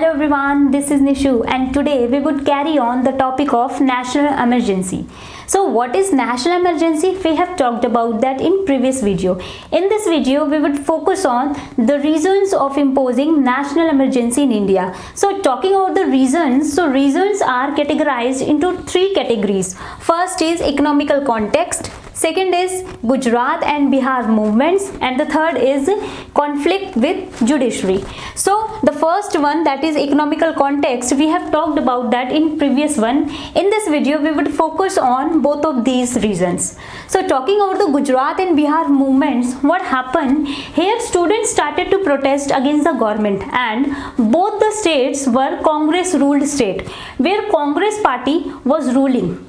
Hello everyone, this is Nishu and today we would carry on the topic of national emergency. So what is national emergency? We have talked about that in previous video. In this video we would focus on the reasons of imposing national emergency in India. So talking about the reasons, so reasons are categorized into three categories. First is economical context, second is Gujarat and Bihar movements, and the third is conflict with judiciary. So the first one, that is economical context, we have talked about that in previous one. In this video we would focus on both of these reasons. So talking about the Gujarat and Bihar movements, what happened here? Students started to protest against the government, and both the states were Congress ruled state where Congress party was ruling.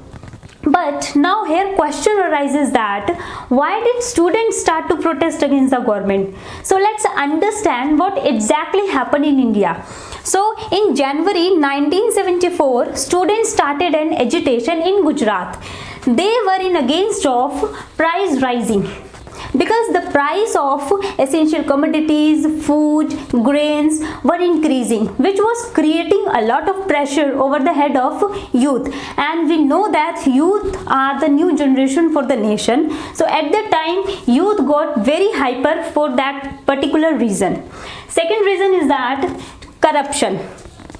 But now here question arises that why did students start to protest against the government? So let's understand what exactly happened in India. So in January 1974, students started an agitation in Gujarat. They were in against of price rising, because the price of essential commodities, food, grains were increasing, which was creating a lot of pressure over the head of youth. And we know that youth are the new generation for the nation. So at that time youth got very hyper for that particular reason. Second reason is that corruption,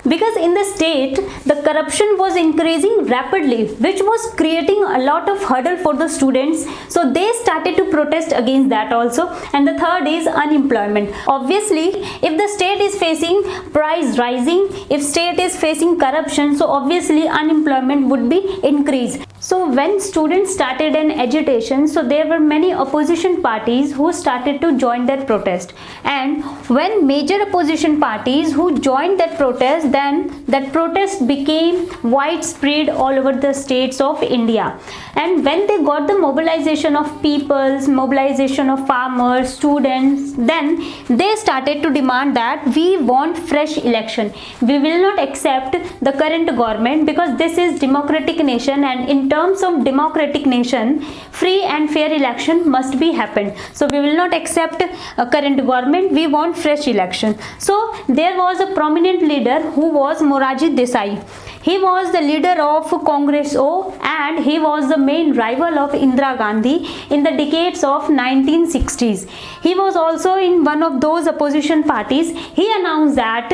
because in the state the corruption was increasing rapidly, which was creating a lot of hurdle for the students, so they started to protest against that also. And the third is unemployment. Obviously if the state is facing price rising, if state is facing corruption, so obviously unemployment would be increased. So when students started an agitation, so there were many opposition parties who started to join that protest, and when major opposition parties who joined that protest, then that protest became widespread all over the states of India. And when they got the mobilization of peoples, mobilization of farmers, students, then they started to demand that we want fresh election. We will not accept the current government, because this is democratic nation, and in terms of democratic nation, free and fair election must be happened. So we will not accept a current government, we want fresh election. So there was a prominent leader who was Morarji Desai. He was the leader of Congress O, and he was the main rival of Indira Gandhi in the decades of 1960s. He was also in one of those opposition parties. He announced that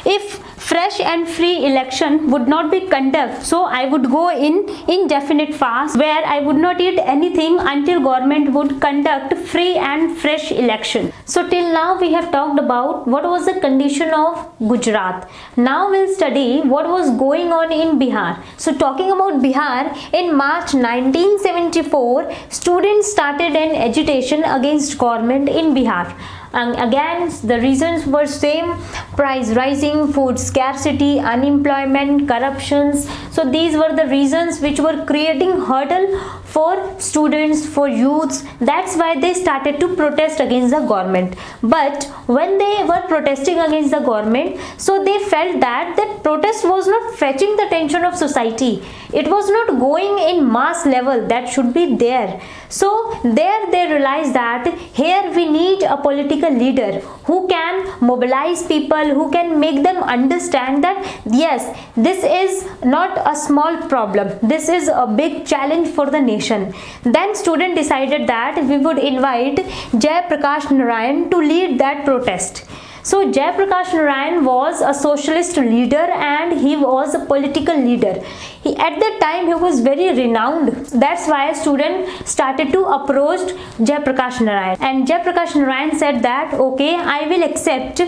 if fresh and free election would not be conducted, so I would go in indefinite fast where I would not eat anything until government would conduct free and fresh election. So till now we have talked about what was the condition of Gujarat. Now we'll study what was going on in Bihar. So talking about Bihar, in March 1974, students started an agitation against government in Bihar. And again the reasons were same: price rising, food scarcity, unemployment, corruptions. So these were the reasons which were creating hurdle for students, for youths. That's why they started to protest against the government. But when they were protesting against the government, so they felt that that protest was not fetching the attention of society. It was not going in mass level that should be there. So there they realized that here we need a political leader who can mobilize people, who can make them understand that yes, this is not a small problem, this is a big challenge for the nation. Then students decided that we would invite Jai Prakash Narayan to lead that protest. So Jai Prakash Narayan was a socialist leader and he was a political leader. At that time he was very renowned. That's why students started to approach Jai Prakash Narayan, and Jai Prakash Narayan said that okay, I will accept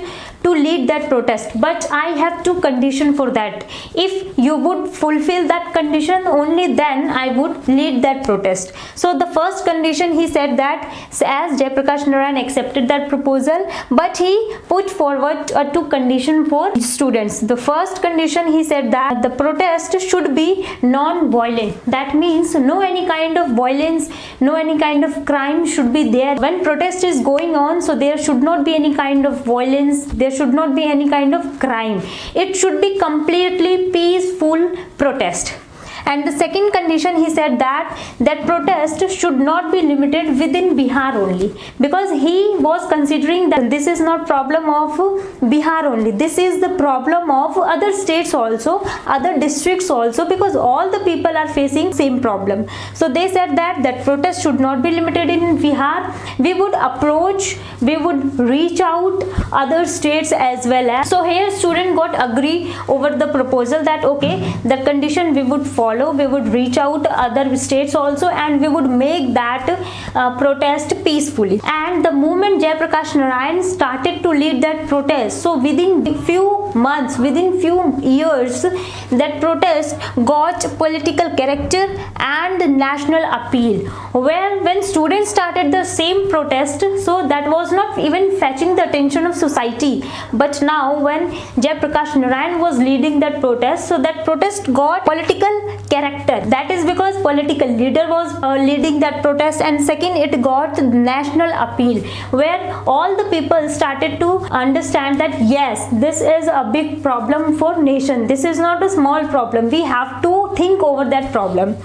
to lead that protest, but I have two conditions for that. If you would fulfill that condition, only then I would lead that protest. So the first condition, he said that as Jai Prakash Narayan accepted that proposal, but he put forward two conditions for students. The first condition, he said that the protest should be non-violent. That means no any kind of violence, no any kind of crime should be there. When protest is going on, so there should not be any kind of violence, there should not be any kind of crime. It should be completely peaceful protest. And the second condition, he said that protest should not be limited within Bihar only, because he was considering that this is not problem of Bihar only, this is the problem of other states also, other districts also, because all the people are facing same problem. So they said that protest should not be limited in Bihar. We would approach, we would reach out other states as well as. So here student got agree over the proposal that okay, the condition we would follow, we would reach out other states also, and we would make that protest peacefully. And the moment Jayaprakash Narayan started to lead that protest, so within few months, within few years, that protest got political character and national appeal, where when students started the same protest, so that was not even fetching the attention of society. But now when Jayaprakash Narayan was leading that protest, so that protest got political character. That is because political leader was leading that protest, and second, it got national appeal, where all the people started to understand that yes, this is a big problem for nation, this is not a small problem, we have to think over that problem.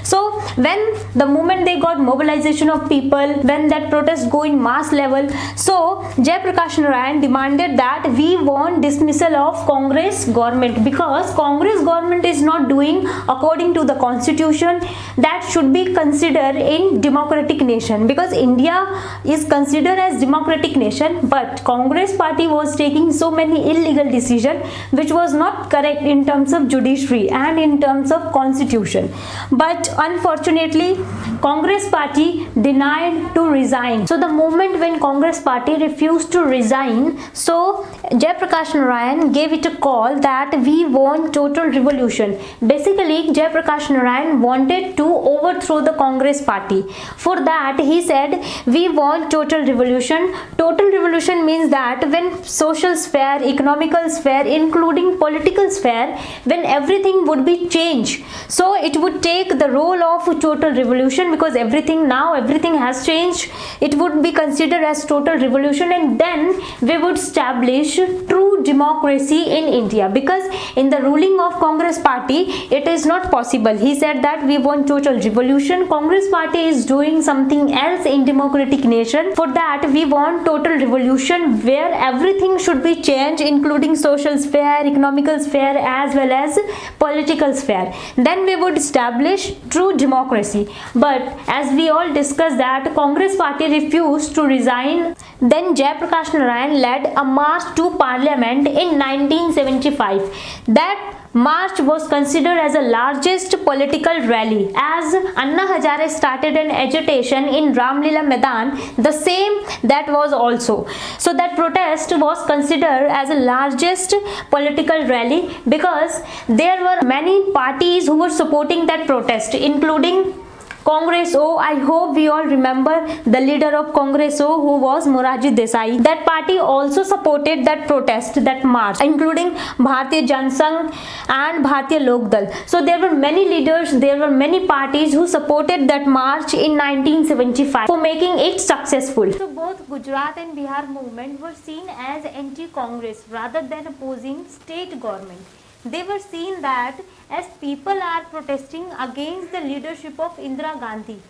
So when the moment they got mobilization of people, when that protest go in mass level, so Jayaprakash Narayan demanded that we want dismissal of Congress government, because Congress government is not doing according to the constitution that should be considered in democratic nation, because India is considered as democratic nation, but Congress party was taking so many illegal decision which was not correct in terms of judiciary and in terms of constitution. But unfortunately Congress party denied to resign. So the moment when Congress party refused to resign, so Jayaprakash Narayan gave it a call that we want total revolution. Basically Jayaprakash Narayan wanted to overthrow the Congress party. For that he said we want total revolution. Total revolution means that when social sphere, economical sphere, including political sphere, when everything would be changed, so it would take the role of total revolution, because everything has changed, it would be considered as total revolution, and then we would establish true democracy in India, because in the ruling of Congress party it is not possible. He said that we want total revolution, Congress party is doing something else in democratic nation, for that we want total revolution where everything should be changed, including social sphere, economical sphere as well as political sphere, then we would establish true democracy. But as we all discussed that Congress party refused to resign, then Jayaprakash Narayan led a march to parliament in 1975. That march was considered as the largest political rally, as Anna Hazare started an agitation in Ramlila Maidan, the same that was also. So that protest was considered as the largest political rally, because there were many parties who were supporting that protest, including Congress O. I hope we all remember the leader of Congress O, who was Morarji Desai. That party also supported that protest, that march, including Bharatiya Janasangh and Bharatiya Lok Dal. So there were many leaders, there were many parties who supported that march in 1975 for making it successful. So both Gujarat and Bihar movement were seen as anti-Congress rather than opposing state government. They were seen that as people are protesting against the leadership of Indira Gandhi.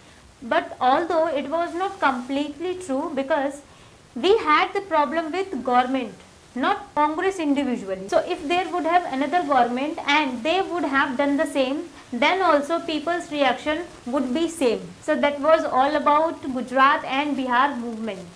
But although it was not completely true, because we had the problem with government, not Congress individually. So if there would have another government and they would have done the same, then also people's reaction would be same. So that was all about Gujarat and Bihar movement.